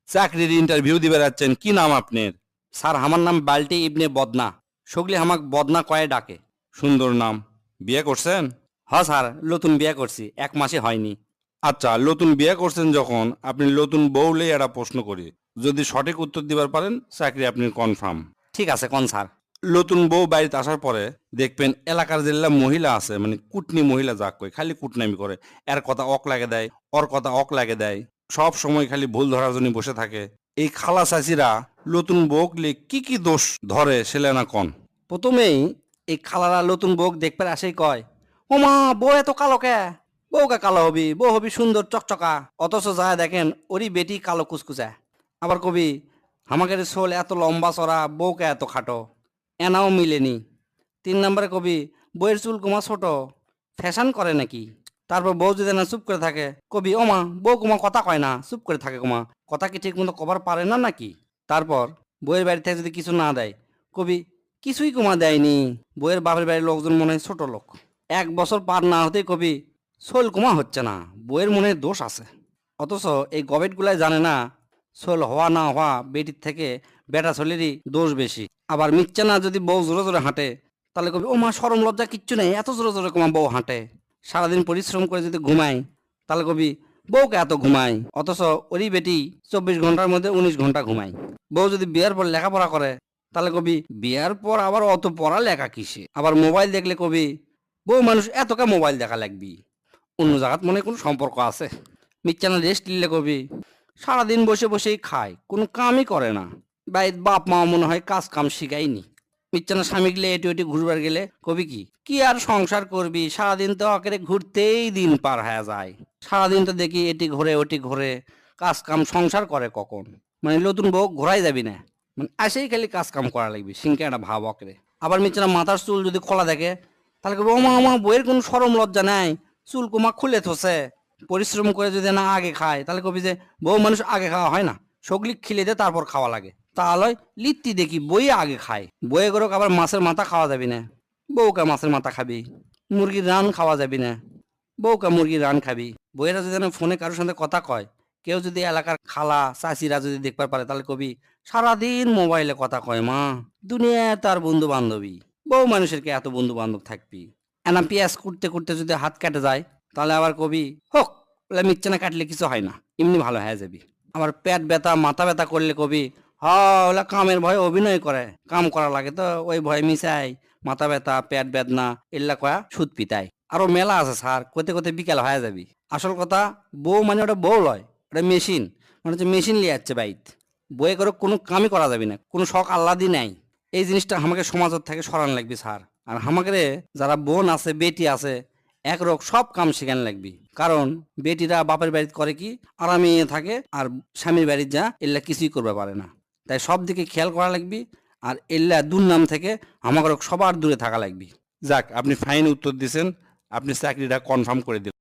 চাকরির ইন্টারভিউ দিবে যাচ্ছেন, কি নাম আপনার? স্যার আমার নাম বাল্টি ইবনে বদনা। সগলি আমাক বদনা কয়ে ডাকে। সুন্দর নাম। বিয়ে করছেন? স্যার নতুন বিয়ে করছি, 1 মাসে হয়নি। আচ্ছা, নতুন বিয়ে করছেন যখন, আপনি নতুন বউলে একটা প্রশ্ন করি, যদি সঠিক উত্তর দিবার পারেন চাকরি আপনি কনফার্ম। ঠিক আছে কোন স্যার। নতুন বউ বাড়িতে আসার পরে দেখবেন এলাকার যেগুলা মহিলা আছে, মানে কুটনি মহিলা যাক কই, খালি কুটনামি করে। এর কথা অক লাগে দেয়, ওর কথা অক লাগে দেয়, সব সময় খালি ভুল ধরার জন্য বসে থাকে। এই খালা চাচিরা নতুন বউকলে কি কি দোষ ধরে সেলে না কন? প্রথমেই এই খালারা নতুন বউ দেখতে আসেই কয়, ও মা বউ এত কালো কে? বউকে কালো হবি, বউ হবি সুন্দর চকচকা। অথচ যায় দেখেন ওরই বেটি কালো কুচকুচা। আবার কবি আমাদের শোল এত লম্বা চড়া, বউকে এত খাটো, এনাও মিলেনি। 3 নম্বরে কবি বইয়ের চুল কুমা ছোট, ফ্যাশন করে নাকি। তারপর বউ যদি না চুপ করে থাকে, কবি ও মা বউ কুমা কথা কয় না, চুপ করে থাকে কুমা, কথা কি ঠিক মতো কবার পারে না নাকি। তারপর বইয়ের বাড়ি থেকে যদি কিছু না দেয়, কবি কিছুই কুমা দেয়নি, বইয়ের বাপের বাড়ির লোকজন মনে হয় ছোট লোক। 1 বছর পার না হতেই কবি সোল কুমা হচ্ছে না, বইয়ের মনে হয় দোষ আছে। অথচ এই গবেটগুলাই জানে না সোল হওয়া না হওয়া বেটির থেকে বেটা ছেলেরই দোষ বেশি। আবার মিথ্যা না যদি বউ জোরে জোরে হাঁটে, তাহলে কবি ও মা শরম লজ্জা কিচ্ছু নেই, এত জোরে জোরে কুমা বউ হাঁটে। সারাদিন পরিশ্রম করে যদি ঘুমায়, তাহলে কবি বউকে এত ঘুমায়। অথচ ওরই বেটি 24 ঘন্টার মধ্যে 19 ঘন্টা ঘুমায়। বউ যদি বিয়ার পর লেখাপড়া করে, তাহলে কবি বিয়ার পর আবার অত পড়া লেখা কিসে। আবার মোবাইল দেখলে কবি বউ মানুষ এতটা মোবাইল দেখা লাগবি, অন্য জায়গাত মনে হয় কোনো সম্পর্ক আছে। মিচ্ছানা রেস্ট নিলে কবি সারাদিন বসে বসেই খায়, কোনো কামই করে না। বাড়ির বাপ মা মনে হয় কাজ কাম শিখায়নি। মিচ্ছানা স্বামী গেলে এটি ওটি ঘুরবার গেলে কবি কি আর সংসার করবি, সারাদিন তো আকারে ঘুরতেই দিন পার হয়ে যায়। সারাদিন তো দেখি এটি ঘোরে ওটি ঘোরে, কাজ কাম সংসার করে কখন? মানে নতুন বউ ঘোরাই যাবি না, মানে আসেই খালি কাজ কাম করা লাগবে, সিংকে একটা ভাব অকরে। আবার মিচ্ছানা মাথার চুল যদি খোলা দেখে, তাহলে কবি ওমা ওমা বইয়ের কোনো সরম লজ্জা নাই, চুল কুমা খুলে থসে। পরিশ্রম করে যদি না আগে খায়, তাহলে কবি যে বউ মানুষ আগে খাওয়া হয় না, সগলি খিলে দে তারপর খাওয়া লাগে। তাহলে লিত্তি দেখি বই আগে খায়। বইয়ে গরক আবার মাছের মাথা খাওয়া যাবি না, বউকা মাছের মাথা খাবি। মুরগির রান খাওয়া যাবি না, বউকা মুরগির রান খাবি। বইয়েরা যদি না ফোনে কারোর সাথে কথা কয়, কেউ যদি এলাকার খালা চাচিরা যদি দেখবার পারে, তাহলে কবি সারাদিন মোবাইলে কথা কয় মা, দুনিয়া তার বন্ধু বান্ধবী, বউ মানুষের কে এত বন্ধু বান্ধব থাকবি। এনা পেঁয়াজ কুটতে কুটতে যদি হাত কেটে যায়, তাহলে আবার কবি হোক ওলা মিচ্ছানা কাটলে কিছু হয় না, এমনি ভালো হয়ে যাবি। আবার পেট ব্যথা মাথা ব্যথা করলে কবি ওলা কামের ভয়ে অভিনয় করে, কাম করা লাগে তো ওই ভয় মিশাই মাথা ব্যথা পেট বেদনা এল্লা কয়া সুদ পিতায়। আরো মেলা আছে স্যার, কোতে কোতে বিকেল হয়ে যাবি। আসল কথা বউ মানে ওটা বউ লয়, ওটা মেশিন, মানে হচ্ছে মেশিন লিয়ে যাচ্ছে বাইত। বইয়ে করে কোনো কামই করা যাবে না, কোনো শখ আহ্লাদি নাই। এই জিনিসটা আমাকে সমাজের থেকে সরান লাগবে স্যার। আর আমাকে যারা বোন আছে বেটি আছে, একরক সব কাম শিখান লাগবি। কারণ বেটিরা বাপের বাড়িতে করে কি আরামে থাকে, আর স্বামীর বাড়ির যা এল্লা কিছুই করবে পারে না। তাই সব দিকে খেয়াল করা লাগবি, আর এল্লা দুর্নাম থেকে আমাকে সবার দূরে থাকা লাগবি। যাক, আপনি ফাইন উত্তর দিছেন, আপনি চাকরিটা কনফার্ম করে দিলেন।